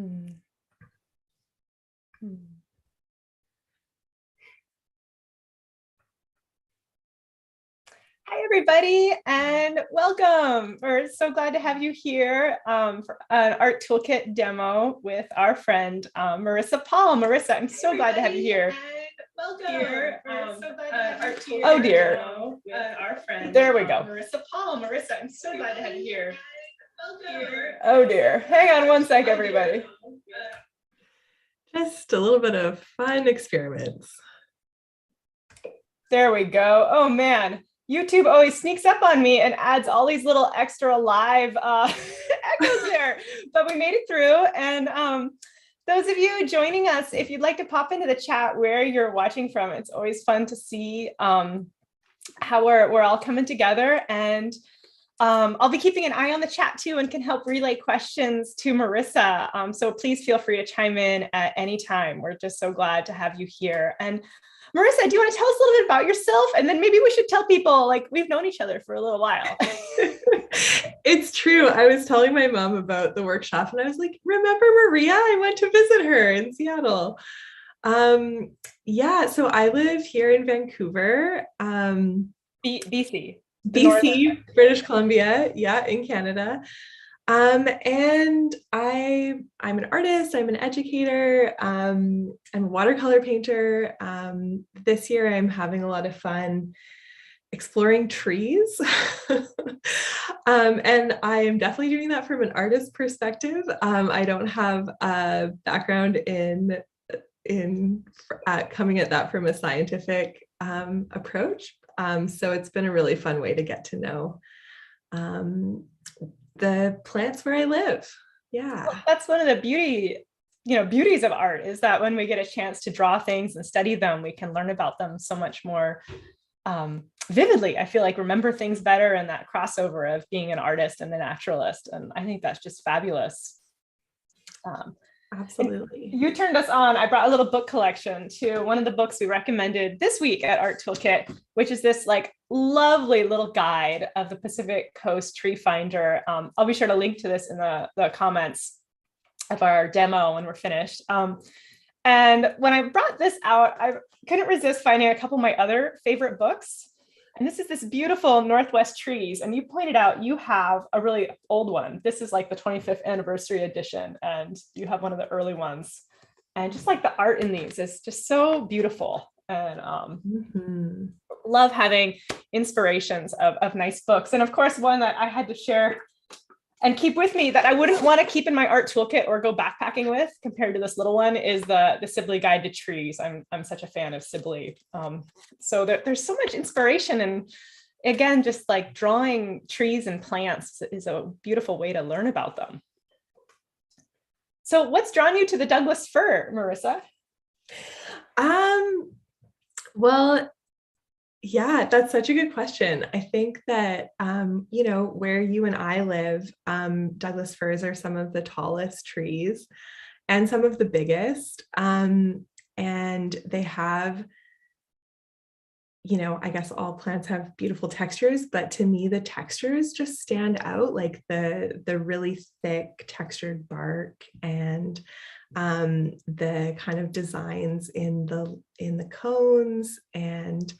Hmm. Hmm. Hi, everybody, and welcome. We're so glad to have you here for an Art Toolkit demo with our friend Marisa Pahl. Marisa, I'm so glad to have you here. Welcome. Oh dear. Our friend. There we go. Marisa Pahl. Marisa, I'm so glad to have you here. Oh dear. Hang on one sec, everybody. Just a little bit of fun experiments. There we go. Oh man, YouTube always sneaks up on me and adds all these little extra live echoes there, but we made it through. And those of you joining us, if you'd like to pop into the chat where you're watching from, it's always fun to see how we're all coming together. And I'll be keeping an eye on the chat too and can help relay questions to Marisa. So please feel free to chime in at any time. We're just so glad to have you here. And Marisa, do you want to tell us a little bit about yourself? And then maybe we should tell people, like, we've known each other for a little while. It's true. I was telling my mom about the workshop and I was like, remember Maria? I went to visit her in Seattle. Yeah, so I live here in Vancouver. BC. BC, British Columbia, yeah, in Canada. And I'm an artist, I'm an educator, I'm a watercolor painter. This year I'm having a lot of fun exploring trees. And I am definitely doing that from an artist perspective. I don't have a background in coming at that from a scientific approach. So it's been a really fun way to get to know the plants where I live. Yeah. Well, that's one of the beauties of art, is that when we get a chance to draw things and study them, we can learn about them so much more vividly. I feel like remember things better, and that crossover of being an artist and a naturalist. And I think that's just fabulous. Absolutely. You turned us on. I brought a little book collection to one of the books we recommended this week at Art Toolkit, which is this like lovely little guide of the Pacific Coast Tree Finder. I'll be sure to link to this in the comments of our demo when we're finished. And when I brought this out, I couldn't resist finding a couple of my other favorite books. And this is this beautiful Northwest Trees. And you pointed out you have a really old one. This is like the 25th anniversary edition, and you have one of the early ones. And just like the art in these is just so beautiful. And love having inspirations of nice books. And of course, one that I had to share and keep with me that I wouldn't want to keep in my art toolkit or go backpacking with compared to this little one is the Sibley Guide to Trees. I'm such a fan of Sibley. So there's so much inspiration, and again, just like drawing trees and plants is a beautiful way to learn about them. So what's drawn you to the Douglas Fir, Marisa? Well, yeah, that's such a good question. I think that, where you and I live, Douglas firs are some of the tallest trees and some of the biggest. And they have, I guess all plants have beautiful textures, but to me, the textures just stand out, like the really thick textured bark and the kind of designs in the cones. And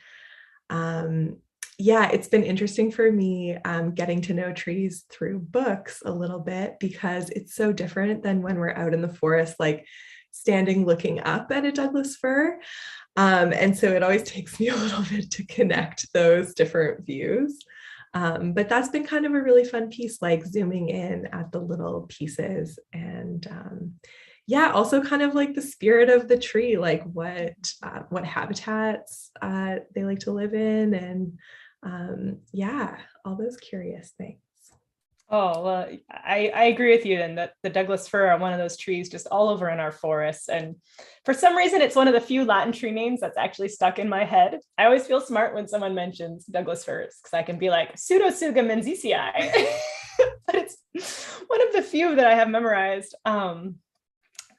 yeah, it's been interesting for me getting to know trees through books a little bit, because it's so different than when we're out in the forest, like standing looking up at a Douglas fir. And so it always takes me a little bit to connect those different views. But that's been kind of a really fun piece, like zooming in at the little pieces. And yeah, also kind of like the spirit of the tree, like what habitats they like to live in, and yeah, all those curious things. Oh, well, I agree with you then that the Douglas fir are one of those trees just all over in our forests. And for some reason, it's one of the few Latin tree names that's actually stuck in my head. I always feel smart when someone mentions Douglas firs, because I can be like, Pseudotsuga menziesii. But it's one of the few that I have memorized.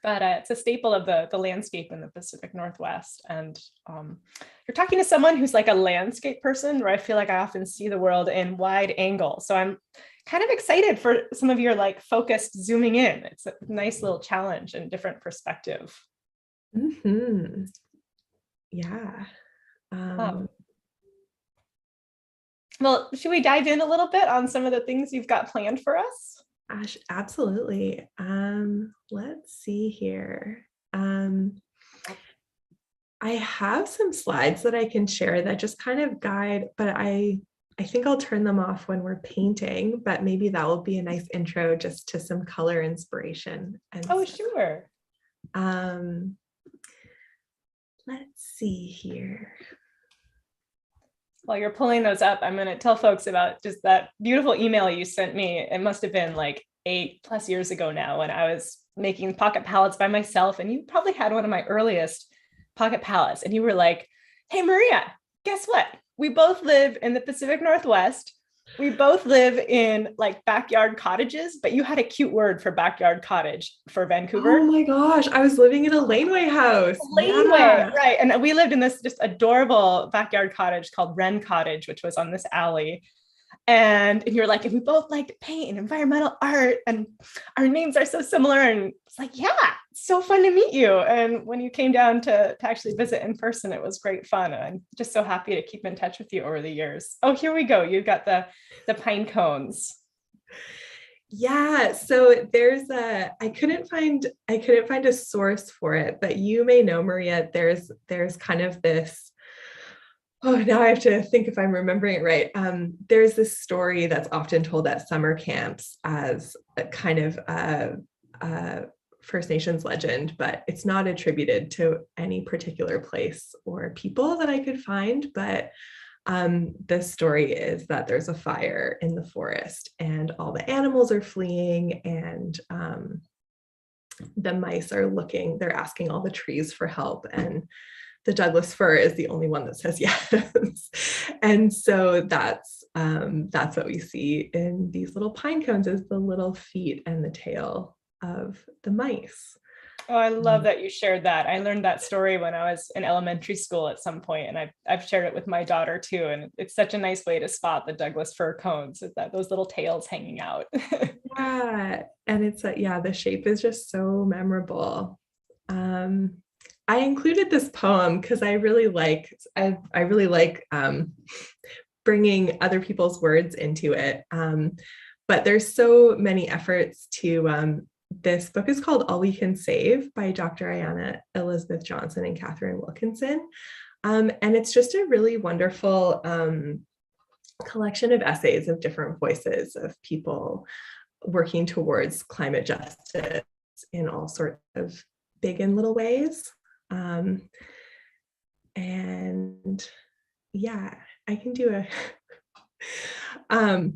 But it's a staple of the landscape in the Pacific Northwest. And you're talking to someone who's like a landscape person, where I feel like I often see the world in wide angle. So I'm kind of excited for some of your like focused zooming in. It's a nice little challenge and different perspective. Mm-hmm. Yeah. Well, should we dive in a little bit on some of the things you've got planned for us? Absolutely. Let's see here. I have some slides that I can share that just kind of guide, but I think I'll turn them off when we're painting, but maybe that will be a nice intro just to some color inspiration. And Oh, sure. Let's see here. While you're pulling those up, I'm going to tell folks about just that beautiful email you sent me. It must have been like 8+ years ago now when I was making pocket palettes by myself. And you probably had one of my earliest pocket palettes. And you were like, hey, Maria, guess what? We both live in the Pacific Northwest. We both live in like backyard cottages, but you had a cute word for backyard cottage for Vancouver. Oh my gosh, I was living in a laneway house. Laneway, Yeah. right. And we lived in this just adorable backyard cottage called Wren Cottage, which was on this alley. And you're like, and we both like to paint and environmental art, and our names are so similar. And it's like, yeah, it's so fun to meet you. And when you came down to actually visit in person, it was great fun. And I'm just so happy to keep in touch with you over the years. Oh, here we go. You've got the pine cones. Yeah, so I couldn't find a source for it, but you may know, Maria, there's kind of this, oh, now I have to think if I'm remembering it right. There's this story that's often told at summer camps as a kind of a First Nations legend, but it's not attributed to any particular place or people that I could find. But the story is that there's a fire in the forest and all the animals are fleeing, and the mice are looking, they're asking all the trees for help, and the Douglas fir is the only one that says yes. And so that's what we see in these little pine cones, is the little feet and the tail of the mice. Oh, I love that you shared that. I learned that story when I was in elementary school at some point, and I've shared it with my daughter too. And it's such a nice way to spot the Douglas fir cones, is that those little tails hanging out. Yeah, and it's the shape is just so memorable. I included this poem because I really like bringing other people's words into it. But there's so many efforts to. This book is called All We Can Save by Dr. Ayanna Elizabeth Johnson and Catherine Wilkinson. And it's just a really wonderful collection of essays of different voices of people working towards climate justice in all sorts of big and little ways. And yeah, I can do a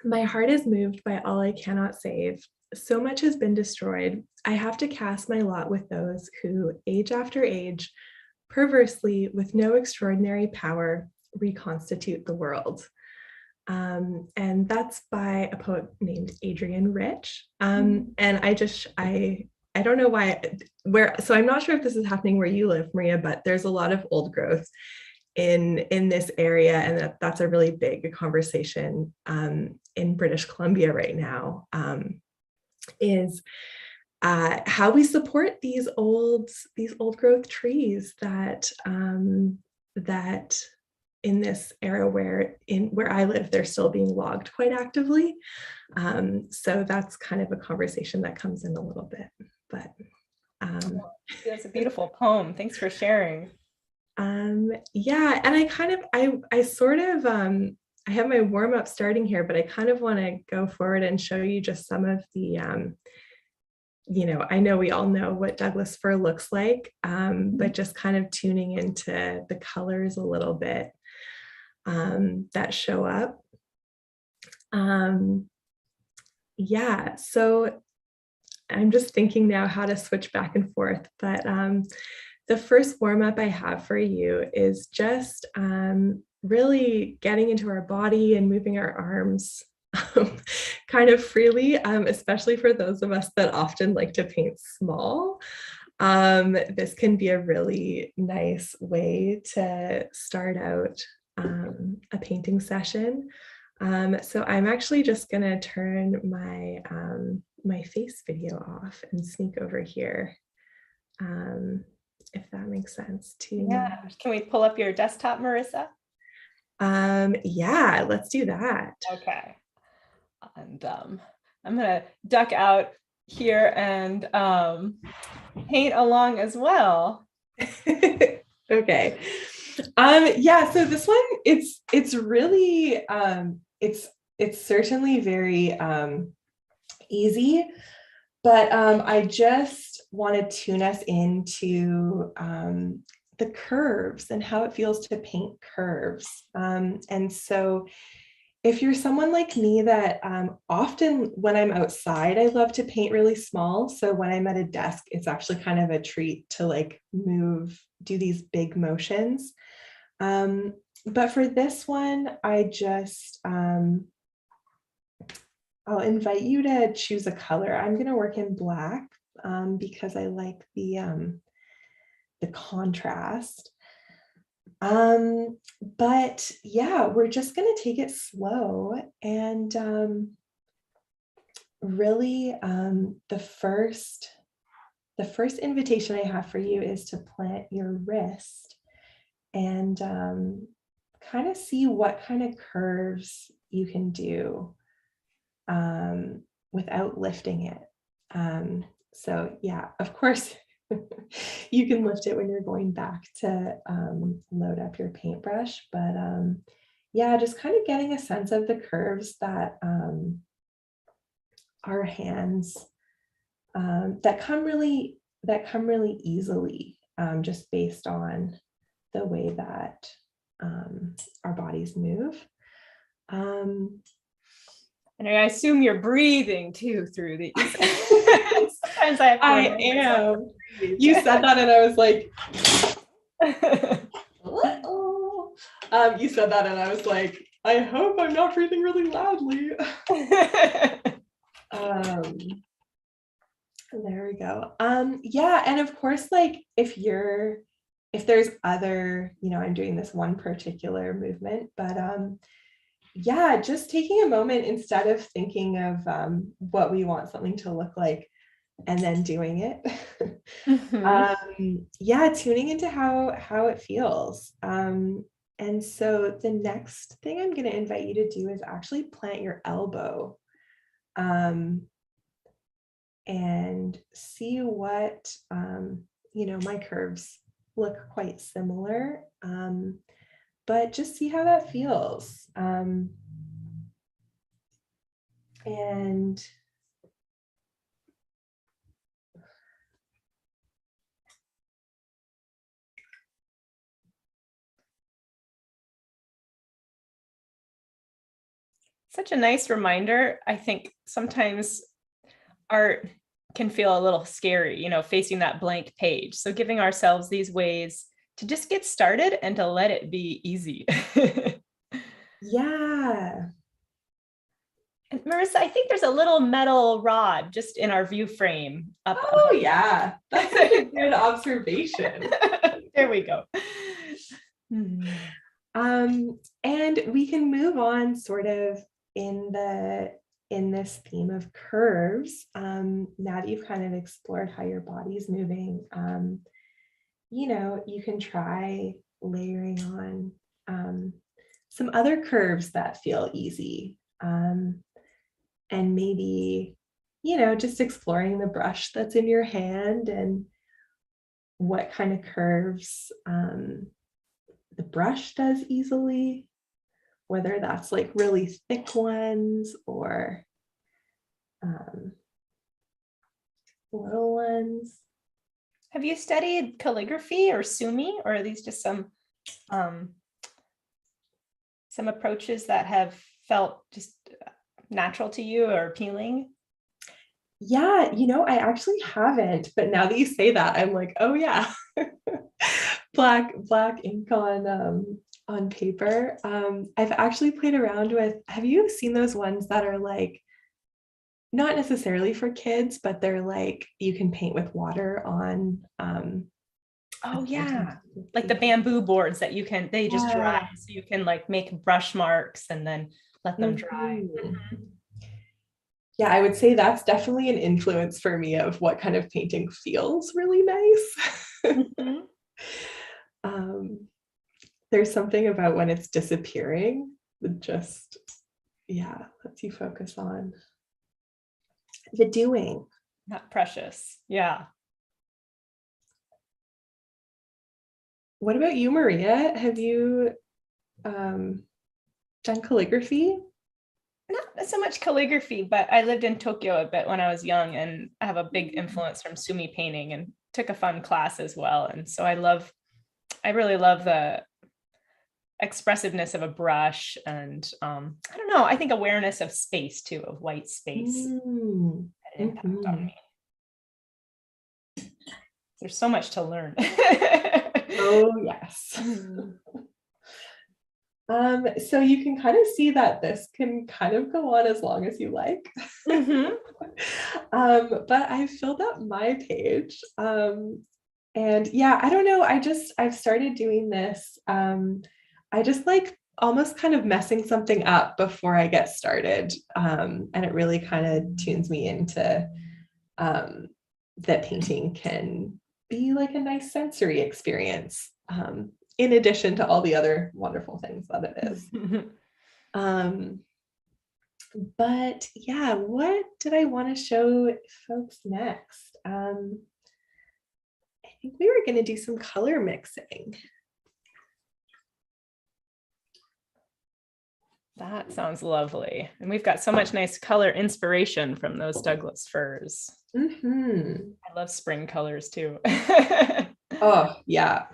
my heart is moved by all I cannot save. So much has been destroyed. I have to cast my lot with those who, age after age, perversely, with no extraordinary power, reconstitute the world. And that's by a poet named Adrienne Rich. And I don't know so I'm not sure if this is happening where you live, Maria, but there's a lot of old growth in this area, and that's a really big conversation in British Columbia right now. Is how we support these old growth trees that in this era where I live, they're still being logged quite actively. So that's kind of a conversation that comes in a little bit. But It's a beautiful poem. Thanks for sharing. Yeah, and I sort of I have my warm up starting here, but I kind of want to go forward and show you just some of the, I know we all know what Douglas fir looks like, but just kind of tuning into the colors a little bit that show up. Yeah, so I'm just thinking now how to switch back and forth, but the first warm up I have for you is just really getting into our body and moving our arms kind of freely, especially for those of us that often like to paint small. This can be a really nice way to start out a painting session. So I'm actually just gonna turn my my face video off and sneak over here, if that makes sense to. Yeah. Can we pull up your desktop, Marissa? Yeah, let's do that. Okay. And I'm gonna duck out here and paint along as well. Okay. Yeah, so this one, it's really it's certainly very easy, but I just want to tune us into the curves and how it feels to paint curves. And so if you're someone like me that often when I'm outside, I love to paint really small. So when I'm at a desk, it's actually kind of a treat to like move, do these big motions. But for this one, I just, I'll invite you to choose a color. I'm going to work in black because I like the contrast. But yeah, we're just going to take it slow and really the first invitation I have for you is to plant your wrist and kind of see what kind of curves you can do without lifting it. So yeah, of course, you can lift it when you're going back to load up your paintbrush, but yeah, just kind of getting a sense of the curves that our hands that come really easily, just based on the way that our bodies move. And I assume you're breathing too through these. Sometimes I am. You said that and I was like, you said that and I was like, I hope I'm not breathing really loudly. There we go. Yeah, and of course, like if there's other, I'm doing this one particular movement, but yeah, just taking a moment instead of thinking of what we want something to look like and then doing it. Yeah, tuning into how it feels. And so the next thing I'm going to invite you to do is actually plant your elbow and see what, my curves look quite similar, but just see how that feels. And such a nice reminder. I think sometimes art can feel a little scary, facing that blank page. So giving ourselves these ways to just get started and to let it be easy. yeah. And Marissa, I think there's a little metal rod just in our view frame up. Oh, yeah. That's such a good observation. There we go. And we can move on sort of in this theme of curves. Now that you've kind of explored how your body's moving, you can try layering on some other curves that feel easy. And maybe, just exploring the brush that's in your hand and what kind of curves the brush does easily, whether that's like really thick ones or little ones. Have you studied calligraphy or sumi, or are these just some approaches that have felt just natural to you or appealing? Yeah, I actually haven't, but now that you say that, I'm like, oh yeah. black ink on paper. I've actually played around with, have you seen those ones that are like not necessarily for kids, but they're like you can paint with water on Oh attention yeah. to the Like the detail. bamboo boards that they just dry. Yeah. So you can like make brush marks and then let them dry. Mhm. Yeah, I would say that's definitely an influence for me of what kind of painting feels really nice. Mhm. um, there's something about when it's disappearing that just, yeah, lets you focus on the doing. Not precious. Yeah. What about you, Maria? Have you um, done calligraphy? Not so much calligraphy, but I lived in Tokyo a bit when I was young, and I have a big influence from sumi painting and took a fun class as well. And so I really love the expressiveness of a brush and I don't know, I think awareness of space too, of white space Mm. had an impact on Mhm. me. There's so much to learn. Oh, yes. Mhm. So you can kind of see that this can kind of go on as long as you like. Mhm. But I filled up my page. And yeah, I don't know. I've started doing this. I just like almost kind of messing something up before I get started. And it really kind of tunes me into that painting can be like a nice sensory experience, in addition to all the other wonderful things that it is. Um, but yeah, what did I want to show folks next? I think we were going to do some color mixing. That sounds lovely. And we've got so much nice color inspiration from those Douglas firs. Mm-hmm. I love spring colors too. Oh, yeah.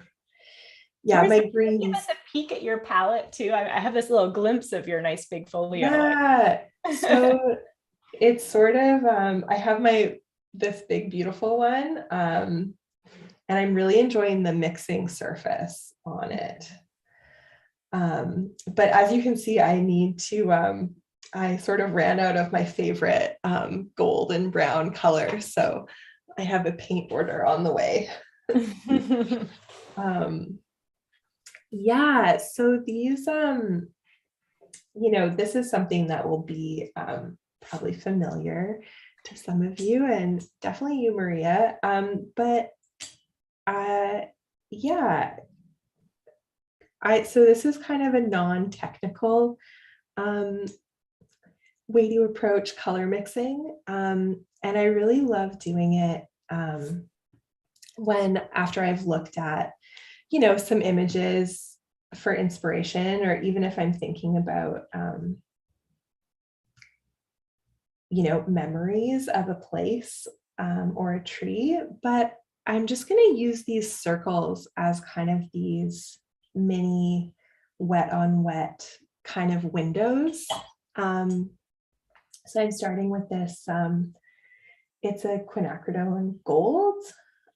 Yeah, Marissa, my can you give us greens. a peek at your palette too? I have this little glimpse of your nice big folio. Yeah. So it's sort of, I have this big, beautiful one. And I'm really enjoying the mixing surface on it. But as you can see, I sort of ran out of my favorite gold and brown colors. So I have a paint order on the way. um, yeah, so this is something that will be probably familiar to some of you and definitely you, Maria. But yeah, so this is kind of a non-technical um, way to approach color mixing. And I really love doing it after I've looked at, some images for inspiration, or even if I'm thinking about, memories of a place or a tree. But I'm just going to use these circles as kind of these mini wet on wet kind of windows. So I'm starting with this. It's a quinacridone gold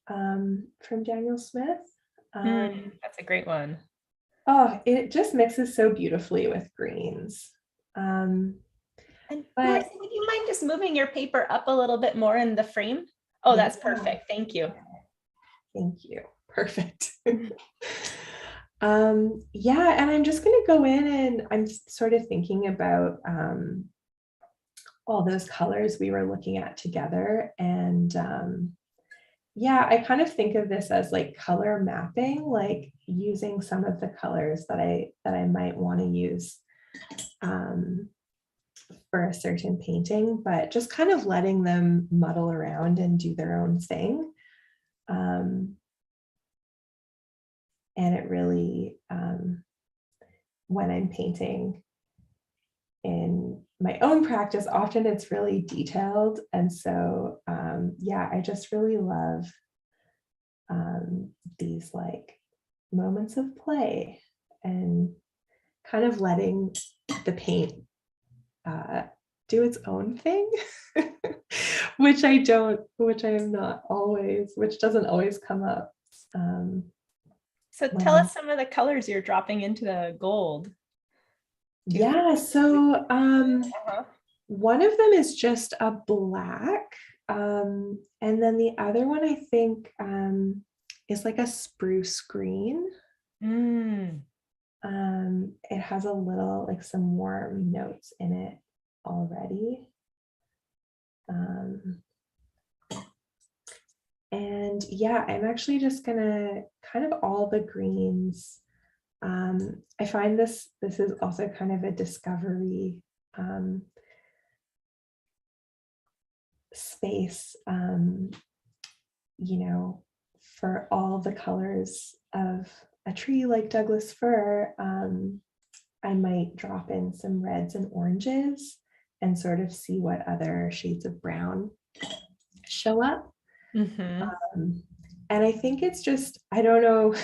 from Daniel Smith. That's a great one. Oh, it just mixes so beautifully with greens. Um, And but Marissa, would you mind just moving your paper up a little bit more in the frame? Oh, yeah, that's perfect. Thank you. thank you. Perfect. Yeah, and I'm just going to go in and I'm sort of thinking about all those colors we were looking at together. And yeah, I kind of think of this as like color mapping, like using some of the colors that I might want to use for a certain painting, but just kind of letting them muddle around and do their own thing. And it really, when I'm painting in my own practice, often it's really detailed. And so, yeah, I just really love these like moments of play and kind of letting the paint do its own thing, which doesn't always come up. So tell us some of the colors you're dropping into the gold. Yeah, so Uh-huh. one of them is just a black, and then the other one I think is like a spruce green. Mm. It has a little, like some warm notes in it already. And yeah, I'm actually just gonna kind of all the greens. I find this is also kind of a discovery space, you know, for all the colors of a tree like Douglas fir. I might drop in some reds and oranges and sort of see what other shades of brown show up. Mm-hmm. And I think it's just, I don't know.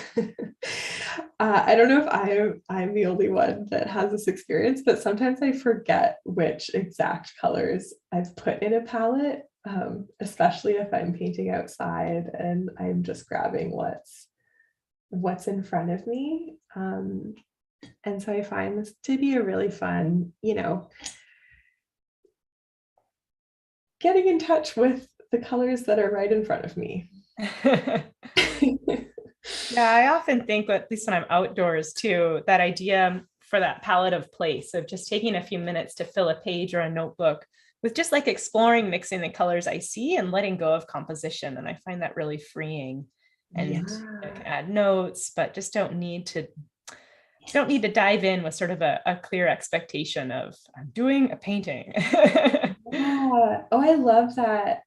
I don't know if I'm the only one that has this experience, but sometimes I forget which exact colors I've put in a palette, especially if I'm painting outside and I'm just grabbing what's in front of me. And so I find this to be a really fun, getting in touch with the colors that are right in front of me. Yeah, I often think, at least when I'm outdoors too, that idea for that palette of place of just taking a few minutes to fill a page or a notebook with just like exploring mixing the colors I see and letting go of composition. And I find that really freeing. And I can add notes, but just don't need to dive in with sort of a clear expectation of I'm doing a painting. Yeah. Oh, I love that.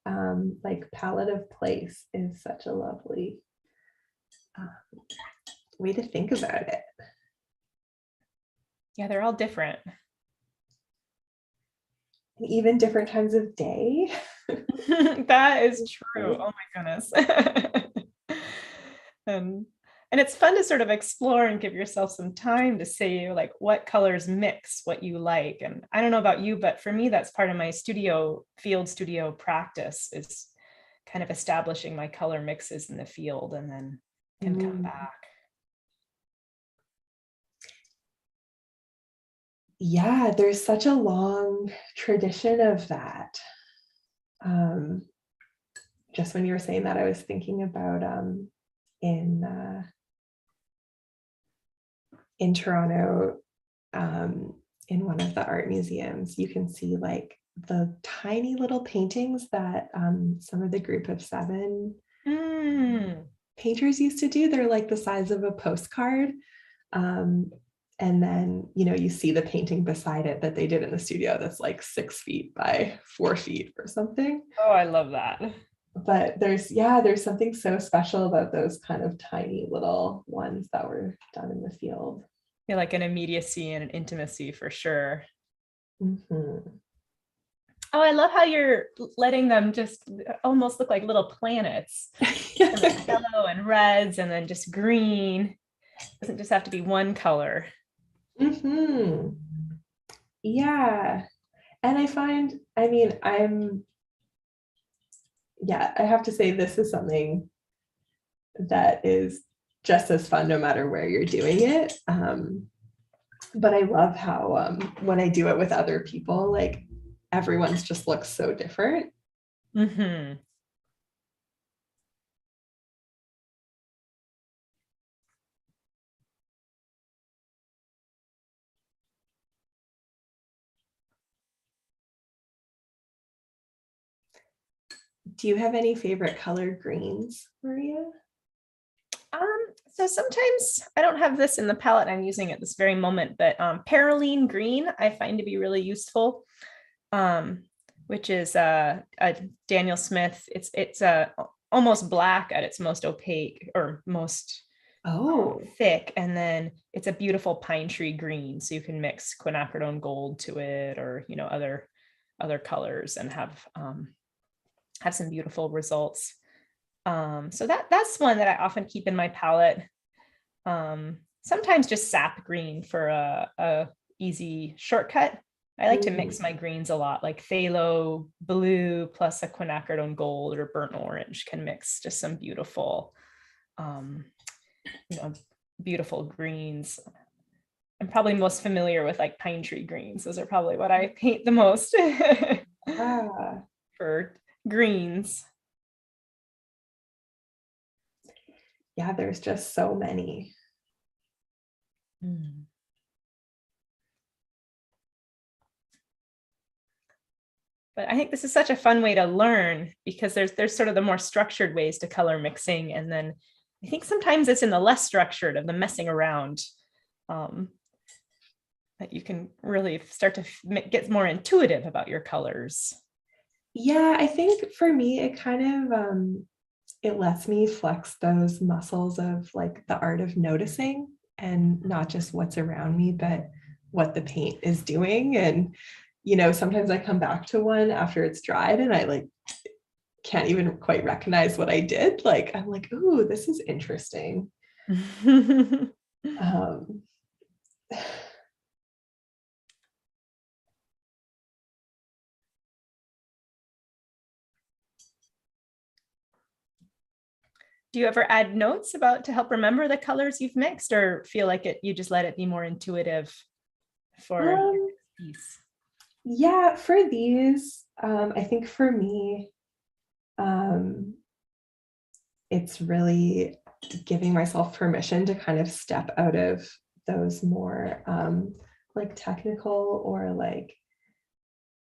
Like palette of place is such a lovely way to think about it. Yeah, they're all different. Even different times of day. That is true. Oh my goodness. And it's fun to sort of explore and give yourself some time to say like what colors mix what you like. And I don't know about you, but for me, that's part of my field studio practice is kind of establishing my color mixes in the field and then can come back. Yeah, there's such a long tradition of that. Just when you were saying that, I was thinking about in Toronto, in one of the art museums, you can see like the tiny little paintings that some of the group of 7 painters used to do. They're like the size of a postcard. And then, you see the painting beside it that they did in the studio that's like 6 feet by 4 feet or something. Oh, I love that. But there's something so special about those kind of tiny little ones that were done in the field. Yeah, like an immediacy and an intimacy for sure. Mm-hmm. Oh, I love how you're letting them just almost look like little planets. And like yellow and reds and then just green. It doesn't just have to be one color. Mm-hmm. Yeah. And I find, I have to say this is something that is just as fun no matter where you're doing it. But I love how when I do it with other people, like everyone's just looks so different. Mm-hmm. Do you have any favorite color greens, Maria? So sometimes I don't have this in the palette I'm using at this very moment, but Perylene green I find to be really useful, which is a Daniel Smith. It's almost black at its most opaque or most thick, and then it's a beautiful pine tree green. So you can mix quinacridone gold to it, or other colors, and have some beautiful results. So that's one that I often keep in my palette. Sometimes just sap green for a easy shortcut. I like to mix my greens a lot, like phthalo blue plus a quinacridone gold or burnt orange can mix just some beautiful, beautiful greens. I'm probably most familiar with like pine tree greens. Those are probably what I paint the most for greens. yeah, there's just so many. Mm. But I think this is such a fun way to learn, because there's sort of the more structured ways to color mixing. And then I think sometimes it's in the less structured of the messing around that you can really start to get more intuitive about your colors. Yeah, I think for me, it kind of, it lets me flex those muscles of like the art of noticing, and not just what's around me, but what the paint is doing. And, sometimes I come back to one after it's dried and I like can't even quite recognize what I did. Like, I'm like, ooh, this is interesting. Um, Do you ever add notes about to help remember the colors you've mixed, or feel like you just let it be more intuitive for your piece? yeah, for these, I think for me, it's really giving myself permission to kind of step out of those more like technical, or like,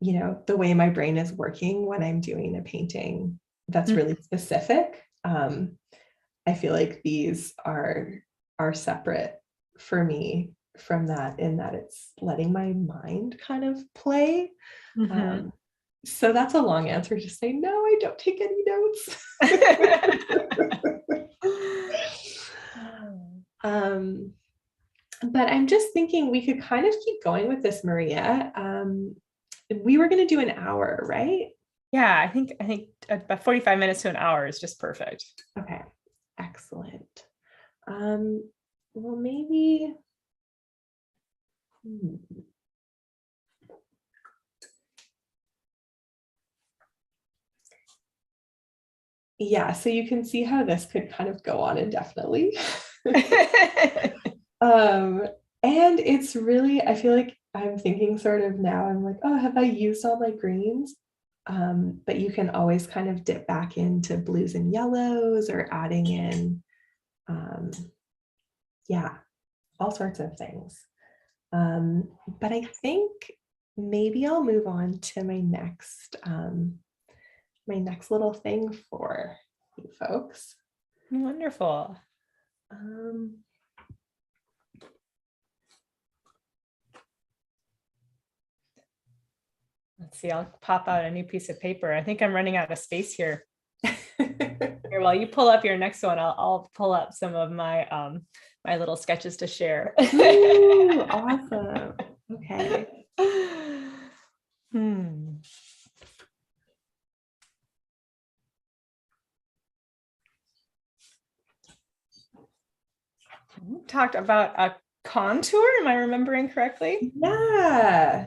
the way my brain is working when I'm doing a painting that's really specific. I feel like these are separate for me from that, in that it's letting my mind kind of play. Mm-hmm. So that's a long answer to say, no, I don't take any notes. um, but I'm just thinking we could kind of keep going with this, Maria. We were going to do an hour, right? Yeah, I think about 45 minutes to an hour is just perfect. Okay, excellent. Well, maybe. Yeah, so you can see how this could kind of go on indefinitely. um, and it's really, I feel like I'm thinking sort of now, I'm like, oh, have I used all my greens? But you can always kind of dip back into blues and yellows, or adding in, yeah, all sorts of things. But I think maybe I'll move on to my next little thing for you folks. Wonderful. Let's see, I'll pop out a new piece of paper. I think I'm running out of space here. Here, while you pull up your next one, I'll pull up some of my my little sketches to share. Ooh, awesome. Okay. We talked about a contour. Am I remembering correctly? Yeah.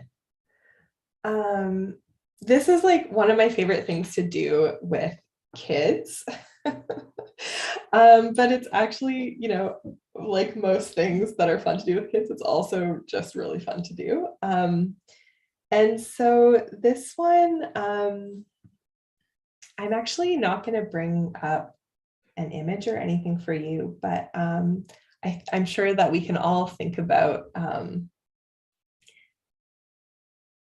This is like one of my favorite things to do with kids. But it's actually, like most things that are fun to do with kids, it's also just really fun to do. And so this one, I'm actually not going to bring up an image or anything for you, but I'm sure that we can all think about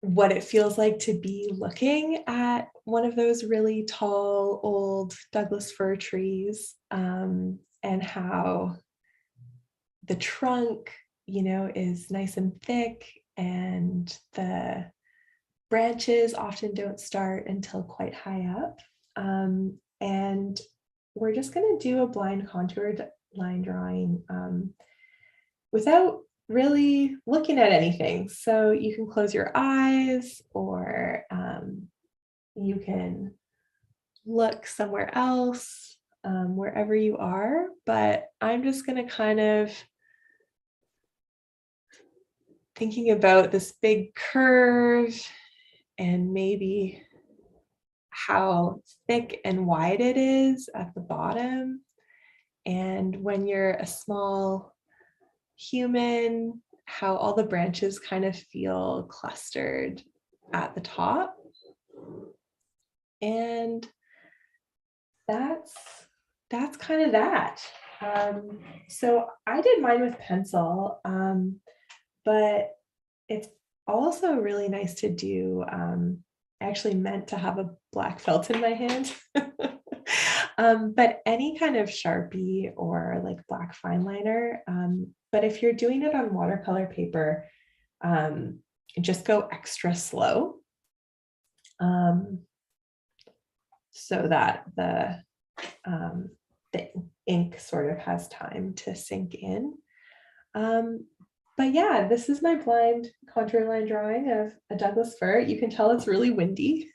what it feels like to be looking at one of those really tall, old Douglas fir trees, and how the trunk, is nice and thick, and the branches often don't start until quite high up. And we're just going to do a blind contour line drawing without really looking at anything. So you can close your eyes, or you can look somewhere else, wherever you are. But I'm just going to kind of thinking about this big curve, and maybe how thick and wide it is at the bottom. And when you're a small human, how all the branches kind of feel clustered at the top. And that's kind of that. So I did mine with pencil, but it's also really nice to do. I actually meant to have a black felt in my hand. But any kind of Sharpie or like black fine liner. But if you're doing it on watercolor paper, just go extra slow, so that the ink sort of has time to sink in. But yeah, this is my blind contour line drawing of a Douglas fir. You can tell it's really windy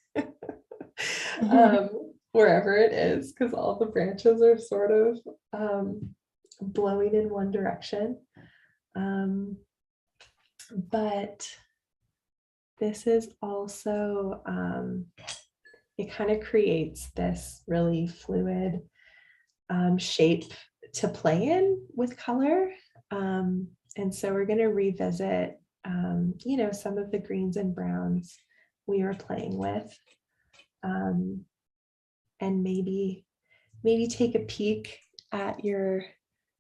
wherever it is, because all the branches are sort of blowing in one direction. But this is also, it kind of creates this really fluid shape to play in with color. And so we're going to revisit, some of the greens and browns we were playing with, and maybe take a peek at your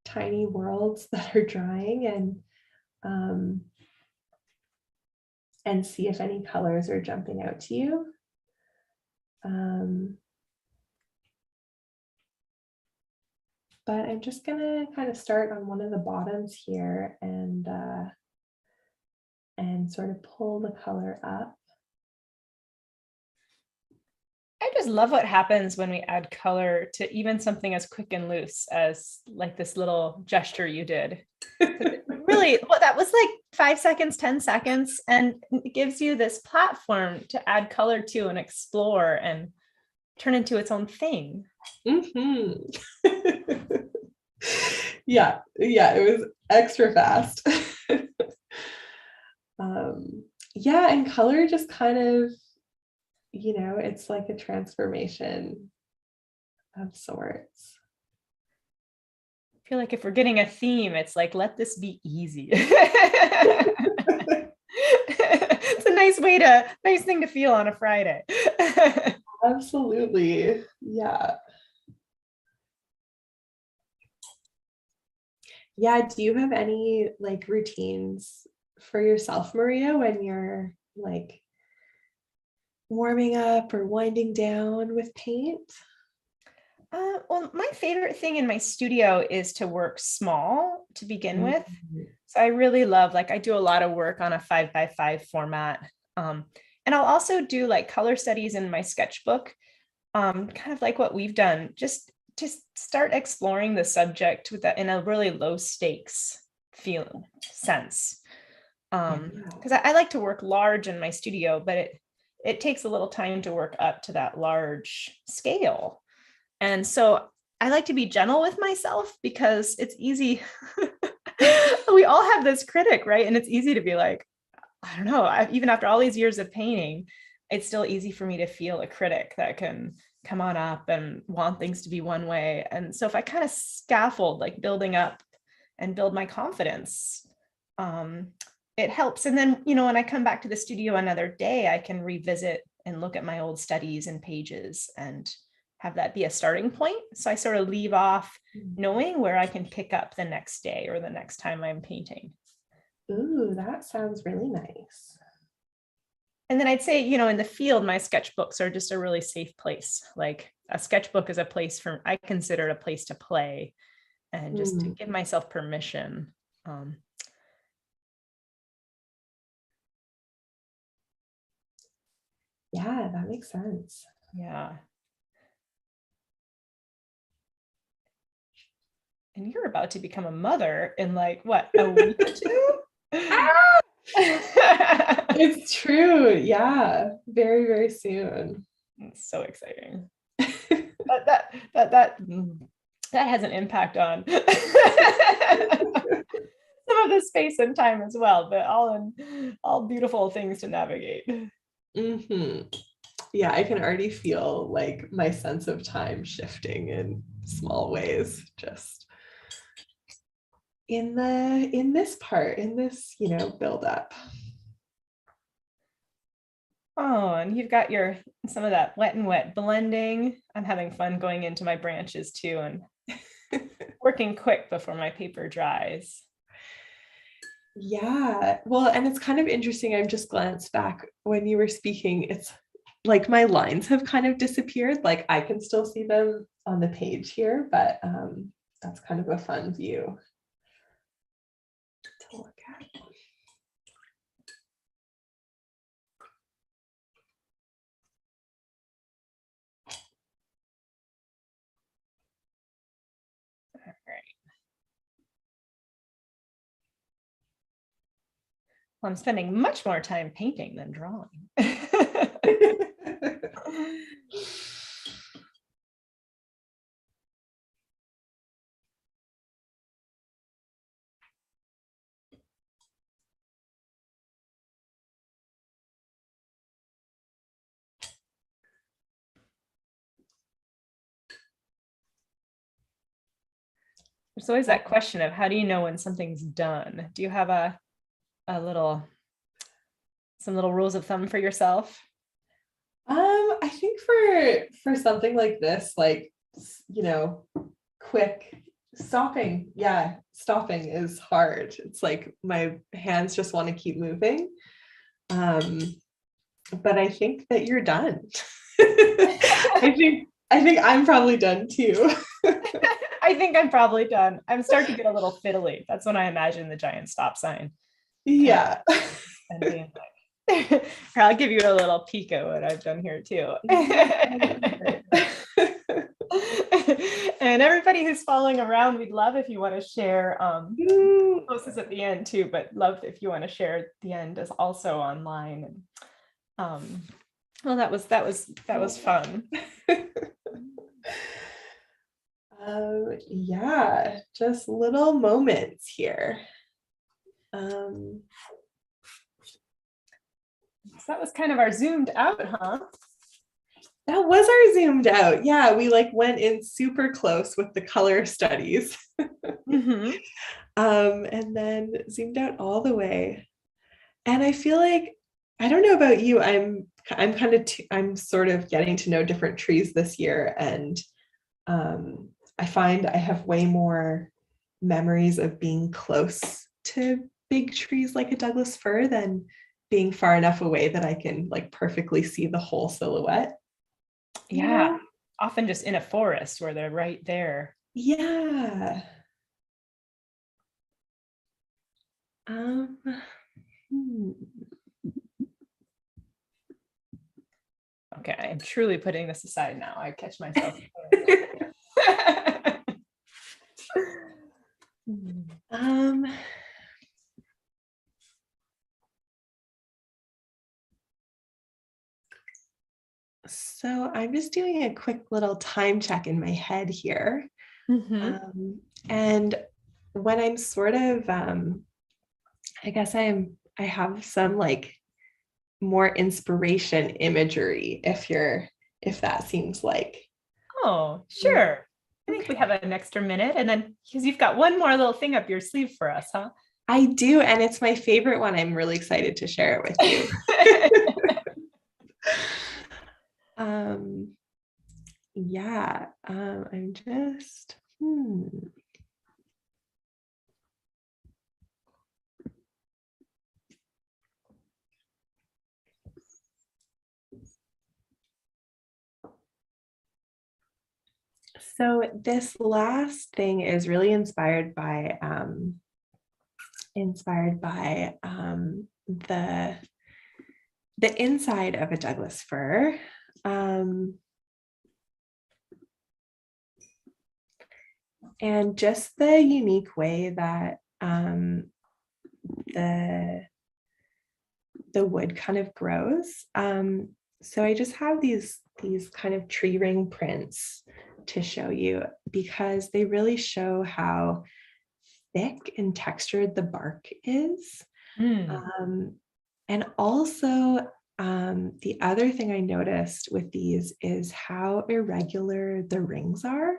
tiny worlds that are drying, and see if any colors are jumping out to you. But I'm just gonna kind of start on one of the bottoms here and sort of pull the color up. I just love what happens when we add color to even something as quick and loose as like this little gesture you did. Really, well, that was like 5 seconds, 10 seconds, and it gives you this platform to add color to and explore and turn into its own thing. Yeah, it was extra fast. Yeah, and color just kind of, it's like a transformation of sorts. I feel like if we're getting a theme, it's like, let this be easy. It's a nice thing to feel on a Friday. Absolutely. Yeah. Yeah. Do you have any like routines for yourself, Maria, when you're like warming up or winding down with paint? Well, my favorite thing in my studio is to work small to begin with. So I really love, like, I do a lot of work on a 5x5 format. And I'll also do like color studies in my sketchbook, kind of like what we've done, just to start exploring the subject with that in a really low stakes sense. Because I like to work large in my studio, but it takes a little time to work up to that large scale. And so I like to be gentle with myself because it's easy. We all have this critic, right? And it's easy to be like, I don't know, even after all these years of painting, it's still easy for me to feel a critic that can come on up and want things to be one way. And so if I kind of scaffold, like building up and build my confidence, it helps. And then, when I come back to the studio another day, I can revisit and look at my old studies and pages and have that be a starting point. So I sort of leave off knowing where I can pick up the next day or the next time I'm painting. Ooh, that sounds really nice. And then I'd say, in the field, my sketchbooks are just a really safe place. Like a sketchbook is a place I consider it a place to play and just to give myself permission. Yeah, that makes sense. Yeah. And you're about to become a mother in like, what, a week or two? It's true. Yeah. Very, very soon. It's so exciting. that has an impact on some of the space and time as well, but all beautiful things to navigate. Yeah, I can already feel like my sense of time shifting in small ways, just in this build up. Oh, and you've got some of that wet and wet blending. I'm having fun going into my branches too and working quick before my paper dries. Yeah, well, and it's kind of interesting. I've just glanced back when you were speaking. It's like my lines have kind of disappeared. Like I can still see them on the page here, but that's kind of a fun view to look at. All right. Well, I'm spending much more time painting than drawing. There's always that question of how do you know when something's done? Do you have some little rules of thumb for yourself? I think for something like this, like, you know, quick stopping. Yeah, stopping is hard. It's like my hands just want to keep moving. But I think that you're done. I think I'm probably done too. I think I'm probably done. I'm starting to get a little fiddly. That's when I imagine the giant stop sign. Yeah. And being like, I'll give you a little peek at what I've done here too. And everybody who's following around, we'd love if you want to share. Post this at the end too, but love if you want to share the end is also online. Well, that was fun. Yeah, just little moments here. So that was kind of our zoomed out, huh? That was our zoomed out. Yeah, we like went in super close with the color studies. Mm-hmm. And then zoomed out all the way. And I feel like, I don't know about you, I'm sort of getting to know different trees this year, and I find I have way more memories of being close to big trees like a Douglas fir than being far enough away that I can like perfectly see the whole silhouette. Yeah, often just in a forest where they're right there. Yeah. Okay, I'm truly putting this aside now. I catch myself. So I'm just doing a quick little time check in my head here. Mm-hmm. And when I'm sort of, I guess I have some like more inspiration imagery if that seems like. Oh, sure. I think we have an extra minute, and then because you've got one more little thing up your sleeve for us, huh? I do, and it's my favorite one. I'm really excited to share it with you. Yeah, I'm just So this last thing is really inspired by the inside of a Douglas fir. And just the unique way that the wood kind of grows. So I just have these kind of tree ring prints to show you because they really show how thick and textured the bark is. And also the other thing I noticed with these is how irregular the rings are.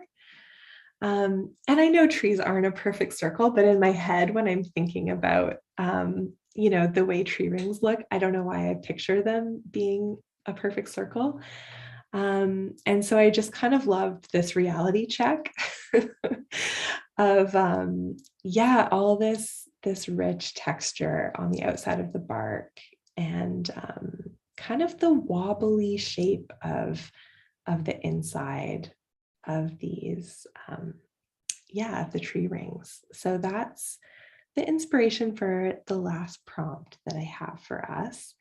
And I know trees aren't a perfect circle, but in my head, when I'm thinking about, the way tree rings look, I don't know why I picture them being a perfect circle. And so I just kind of loved this reality check of, yeah, all this rich texture on the outside of the bark, and kind of the wobbly shape of the inside of these, yeah, the tree rings. So that's the inspiration for the last prompt that I have for us.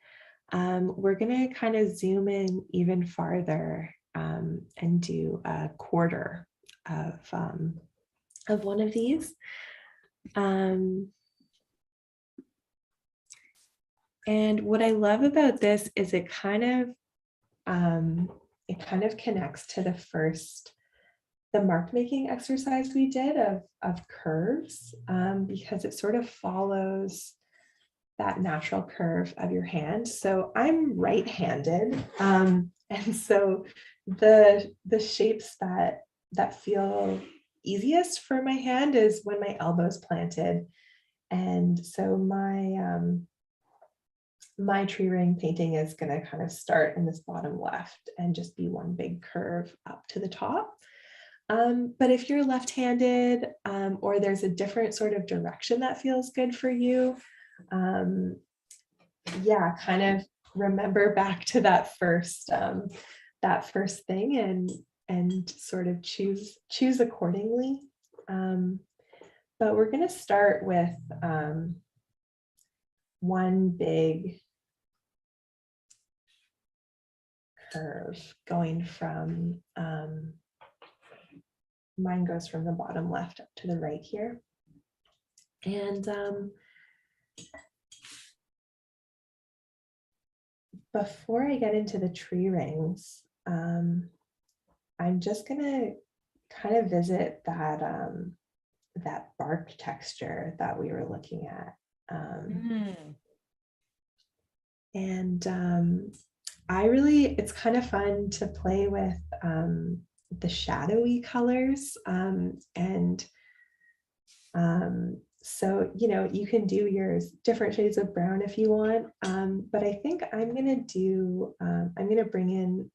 We're going to kind of zoom in even farther, and do a quarter of one of these. And what I love about this is it kind of connects to the mark making exercise we did of curves, because it sort of follows that natural curve of your hand. So I'm right-handed, and so the shapes that feel easiest for my hand is when my elbow's planted. And so my tree ring painting is going to kind of start in this bottom left and just be one big curve up to the top. But if you're left-handed, or there's a different sort of direction that feels good for you, yeah, kind of remember back to that first thing, and sort of choose accordingly. But we're going to start with one big curve going from, mine goes from the bottom left up to the right here. And before I get into the tree rings, I'm just gonna kind of visit that bark texture that we were looking at. And it's kind of fun to play with the shadowy colors, and so, you can do yours different shades of brown if you want, but I think I'm gonna bring in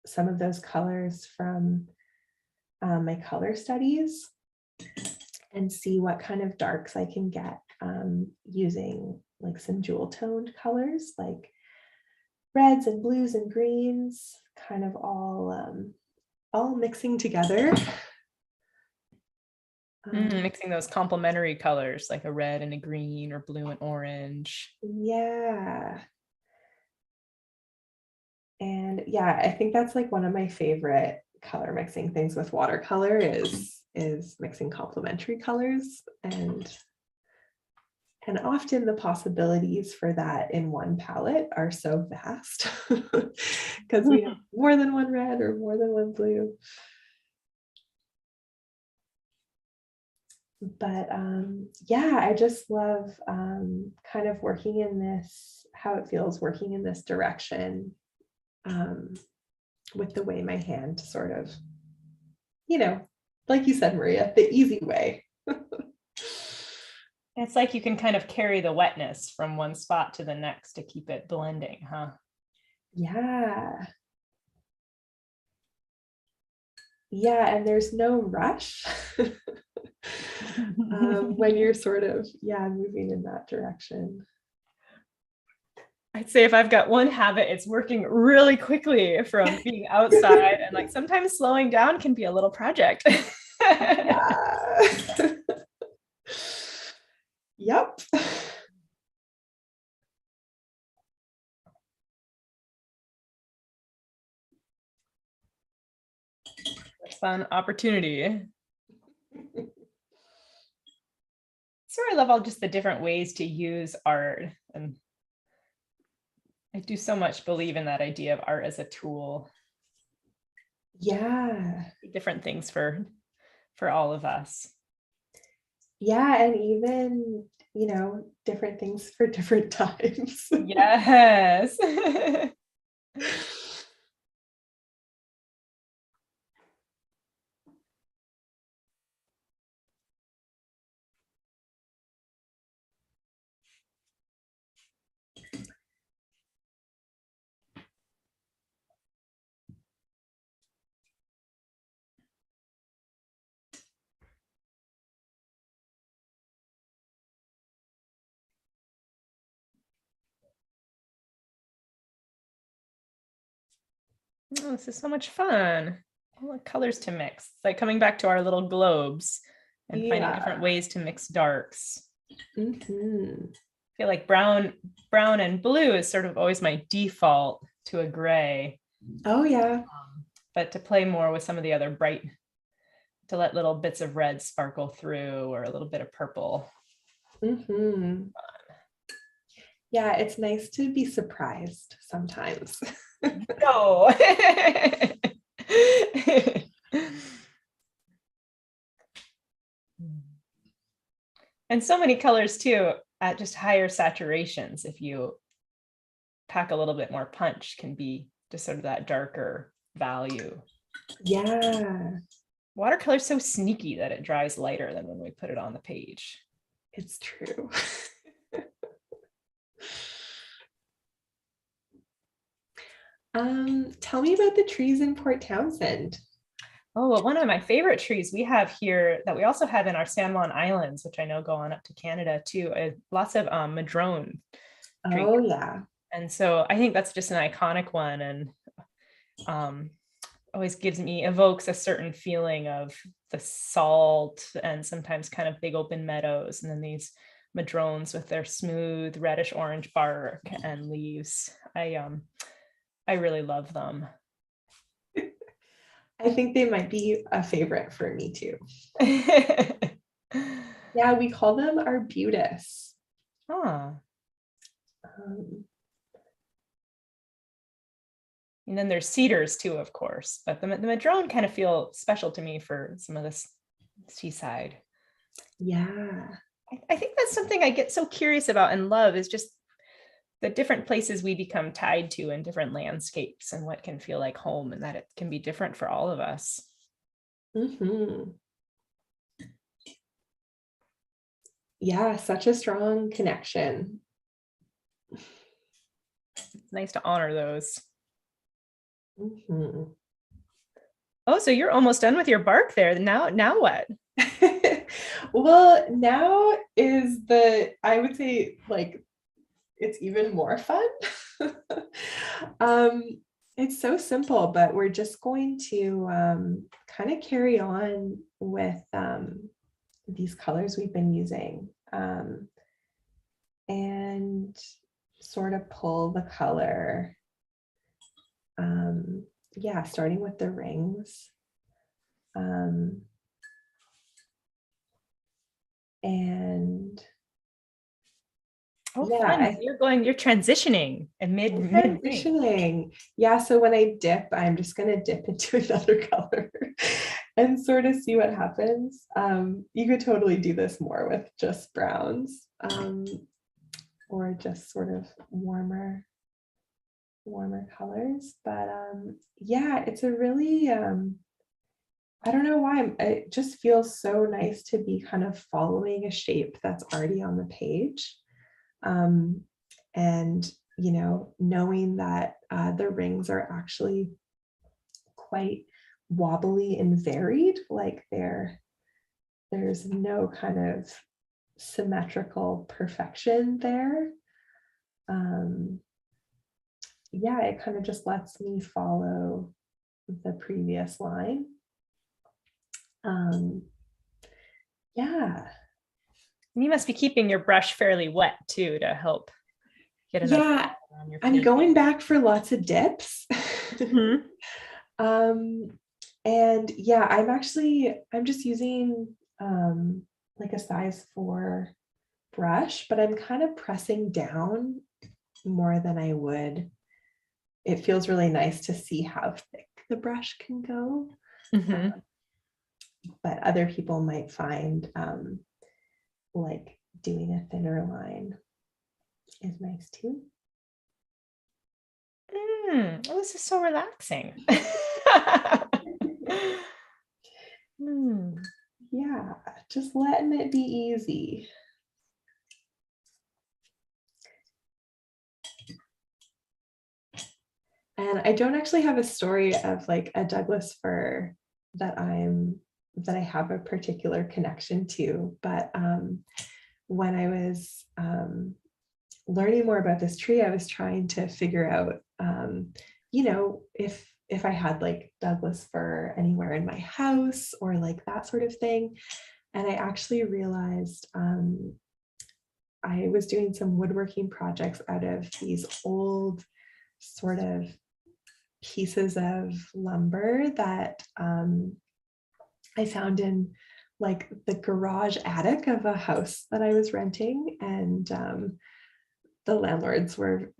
some of those colors from my color studies, and see what kind of darks I can get, using like some jewel toned colors like reds and blues and greens, kind of all mixing together. Mixing those complementary colors like a red and a green, or blue and orange. Yeah. And yeah, I think that's like one of my favorite color mixing things with watercolor is mixing complementary colors, and often the possibilities for that in one palette are so vast because we have more than one red or more than one blue. But yeah, I just love kind of working in this, how it feels working in this direction, with the way my hand sort of, like you said, Maria, the easy way. It's like you can kind of carry the wetness from one spot to the next to keep it blending, huh? Yeah. Yeah, and there's no rush when you're sort of, moving in that direction. I'd say if I've got one habit, it's working really quickly from being outside, and like sometimes slowing down can be a little project. Yeah. Yep. Fun opportunity. So I love all just the different ways to use art, and I do so much believe in that idea of art as a tool. Yeah. Different things for all of us. Yeah, and even, different things for different times. Yes. Oh, this is so much fun. All the colors to mix. It's like coming back to our little globes and finding different Yeah. ways to mix darks. Mm-hmm. I feel like brown and blue is sort of always my default to a gray. Oh, yeah. But to play more with some of the other bright, to let little bits of red sparkle through or a little bit of purple. Mm-hmm. Yeah, it's nice to be surprised sometimes. No. And so many colors too, at just higher saturations. If you pack a little bit more punch, can be just sort of that darker value. Yeah, Watercolor's so sneaky that it dries lighter than when we put it on the page. it's true. Tell me about the trees in Port Townsend. Oh, well, one of my favorite trees we have here that we also have in our San Juan Islands, which I know go on up to Canada too, lots of madrone trees. Oh, yeah. And so I think that's just an iconic one, and always evokes a certain feeling of the salt and sometimes kind of big open meadows. And then these madrones with their smooth reddish orange bark and leaves. I really love them. I think they might be a favorite for me too. Yeah, we call them arbutus. Huh. Um, And then there's cedars too, of course, but the madrone kind of feel special to me for some of this seaside. yeah. I think that's something I get so curious about and love, is just the different places we become tied to in different landscapes and what can feel like home, and that it can be different for all of us. Mm-hmm. Yeah, such a strong connection. It's nice to honor those. Mm-hmm. Oh, so you're almost done with your bark there. Now what? Well, now is I would say, like, it's even more fun. um, it's so simple, but we're just going to kind of carry on with these colors we've been using, and sort of pull the color. Yeah, starting with the rings. And Oh, yeah, fun. You're transitioning and mid ring. transitioning. Yeah, so when I dip, I'm just gonna dip into another color and sort of see what happens. You could totally do this more with just browns, or just sort of warmer colors. But yeah, it's a really I don't know why, it just feels so nice to be kind of following a shape that's already on the page. And knowing that the rings are actually quite wobbly and varied, like there's no kind of symmetrical perfection there. Yeah, it kind of just lets me follow the previous line. Yeah. And you must be keeping your brush fairly wet too to help get enough Yeah, on your I'm paint. going back for lots of dips. Mm-hmm. And yeah, I'm just using like a size 4 brush, but I'm kind of pressing down more than I would. It feels really nice to see how thick the brush can go. Mm-hmm. But other people might find like doing a thinner line is nice too. Oh, this is so relaxing. Yeah, just letting it be easy. And I don't actually have a story of like a Douglas fir that I have a particular connection to, but when I was learning more about this tree, I was trying to figure out, if if I had like Douglas fir anywhere in my house or like that sort of thing. And I actually realized I was doing some woodworking projects out of these old sort of pieces of lumber that I found in like the garage attic of a house that I was renting. And the landlords were,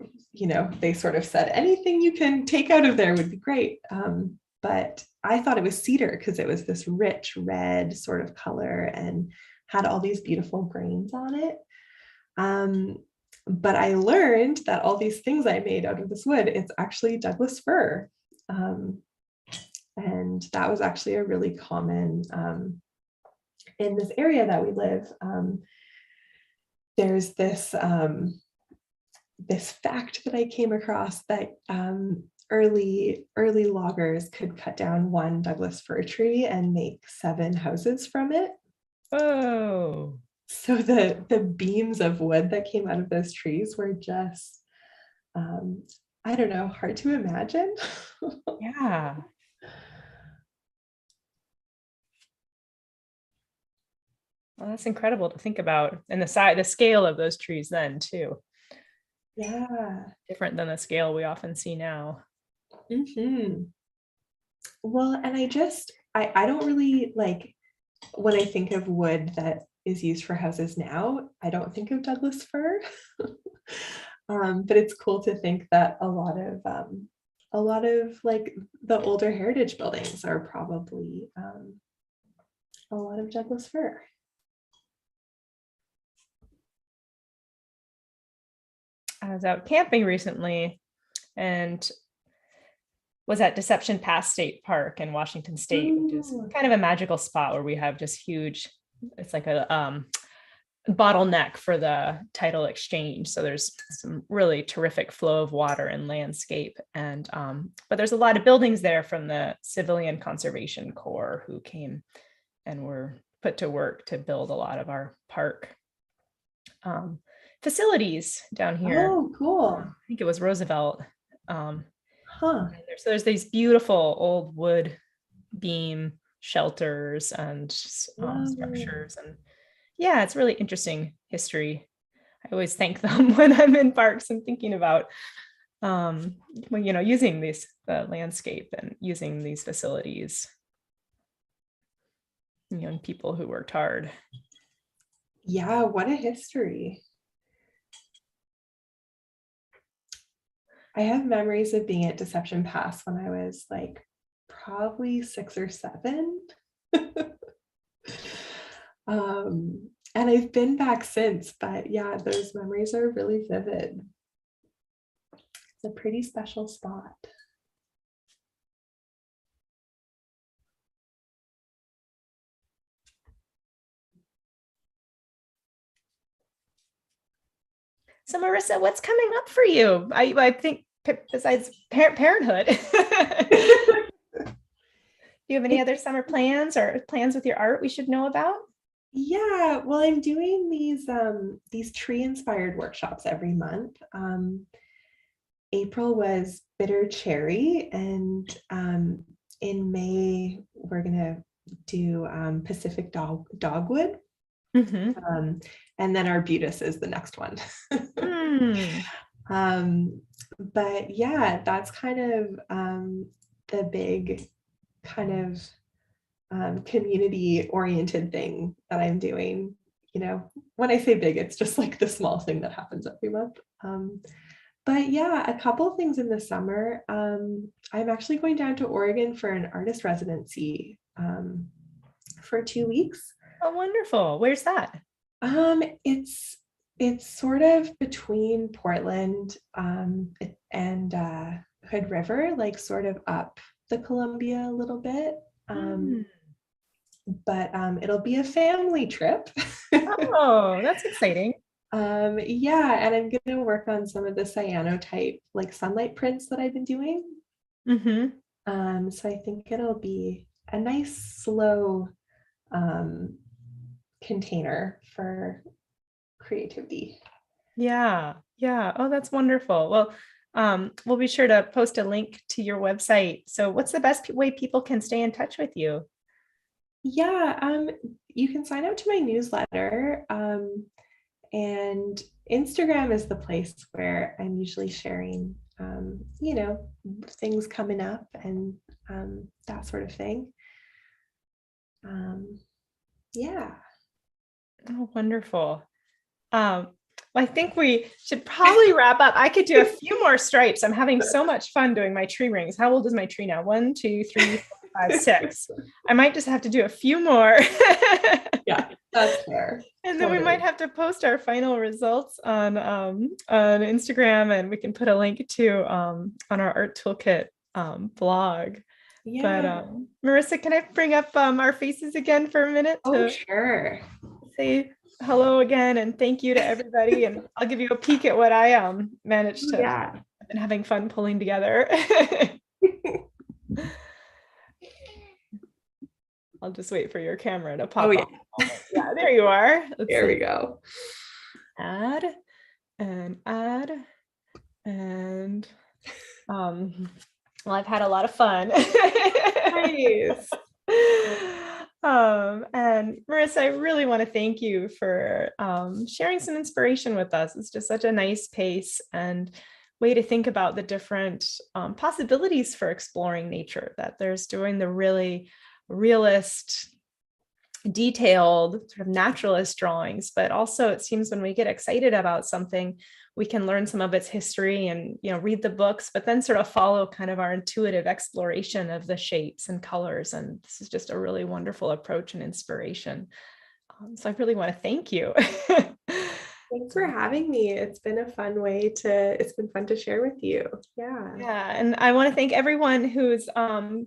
they sort of said anything you can take out of there would be great. But I thought it was cedar because it was this rich red sort of color and had all these beautiful grains on it. But I learned that all these things I made out of this wood, it's actually Douglas fir. And that was actually a really common, in this area that we live, there's this fact that I came across that early loggers could cut down one Douglas fir tree and make 7 houses from it. Oh, so the beams of wood that came out of those trees were just, I don't know, hard to imagine. yeah. Well, that's incredible to think about, and the scale of those trees then too. Yeah. Different than the scale we often see now. Mm-hmm. Well, and I don't really like, when I think of wood that is used for houses now, I don't think of Douglas fir. But it's cool to think that a lot of like the older heritage buildings are probably a lot of Douglas fir. I was out camping recently and was at Deception Pass State Park in Washington State, which is kind of a magical spot where we have just huge, it's like a bottleneck for the tidal exchange. So there's some really terrific flow of water and landscape. And but there's a lot of buildings there from the Civilian Conservation Corps who came and were put to work to build a lot of our park facilities down here. Oh, cool. I think it was Roosevelt. Huh. So there's these beautiful old wood beam shelters and structures, and yeah, it's really interesting history. I always thank them when I'm in parks and thinking about using the landscape and using these facilities, and people who worked hard. Yeah, what a history. I have memories of being at Deception Pass when I was like probably 6 or 7. And I've been back since, but yeah, those memories are really vivid. It's a pretty special spot. So Marisa, what's coming up for you? I think besides parenthood, do you have any other summer plans or plans with your art we should know about? Yeah, well, I'm doing these tree inspired workshops every month. April was bitter cherry, and in May we're gonna do Pacific dogwood. Mm-hmm. And then arbutus is the next one. But yeah, that's kind of the big kind of community oriented thing that I'm doing. When I say big, it's just like the small thing that happens every month. But yeah, a couple of things in the summer. I'm actually going down to Oregon for an artist residency for 2 weeks. Oh, wonderful. Where's that? It's sort of between Portland and Hood River, like sort of up the Columbia a little bit. But it'll be a family trip. Oh, that's exciting. Yeah, and I'm going to work on some of the cyanotype, like sunlight prints that I've been doing. Mm-hmm. So I think it'll be a nice, slow container for creativity. Yeah. Oh, that's wonderful. Well, We'll be sure to post a link to your website. So what's the best way people can stay in touch with you? Yeah, you can sign up to my newsletter. And Instagram is the place where I'm usually sharing, things coming up and that sort of thing. Yeah. Oh, wonderful. I think we should probably wrap up. I could do a few more stripes. I'm having so much fun doing my tree rings. How old is my tree now? 1, 2, 3, 4, 5, 6. I might just have to do a few more. Yeah, that's fair. And then we might have to post our final results on Instagram, and we can put a link to on our Art Toolkit blog. Yeah. But Marisa, can I bring up our faces again for a minute Oh, to sure. say hello again and thank you to everybody? And I'll give you a peek at what I managed to. Yeah. I've been having fun pulling together. I'll just wait for your camera to pop up. Yeah, there you are. There we go. Add and well, I've had a lot of fun. Nice. And Marisa, I really want to thank you for sharing some inspiration with us. It's just such a nice pace and way to think about the different possibilities for exploring nature, that there's doing the really realist, detailed sort of naturalist drawings, but also it seems when we get excited about something, we can learn some of its history and, read the books, but then sort of follow kind of our intuitive exploration of the shapes and colors. And this is just a really wonderful approach and inspiration. So I really want to thank you. Thanks for having me. It's been fun to share with you. Yeah. Yeah. And I want to thank everyone who's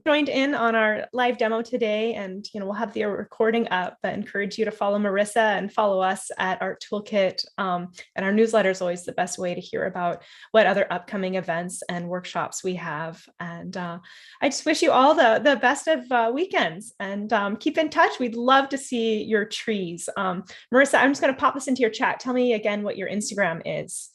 joined in on our live demo today. And, we'll have the recording up. I encourage you to follow Marisa and follow us at Art Toolkit. And our newsletter is always the best way to hear about what other upcoming events and workshops we have. And I just wish you all the best of weekends, and keep in touch. We'd love to see your trees. Marisa, I'm just going to pop this into your chat. Tell me again what your Instagram is.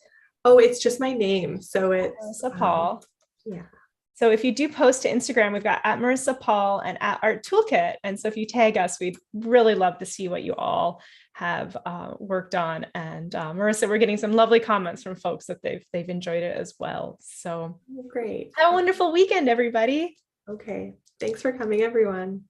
Oh, it's just my name. So it's Marisa Pahl. Yeah. So if you do post to Instagram, we've got at Marisa Pahl and at Art Toolkit. And so if you tag us, we'd really love to see what you all have worked on. And Marisa, we're getting some lovely comments from folks that they've enjoyed it as well. So great. Have a wonderful weekend, everybody. Okay. Thanks for coming, everyone.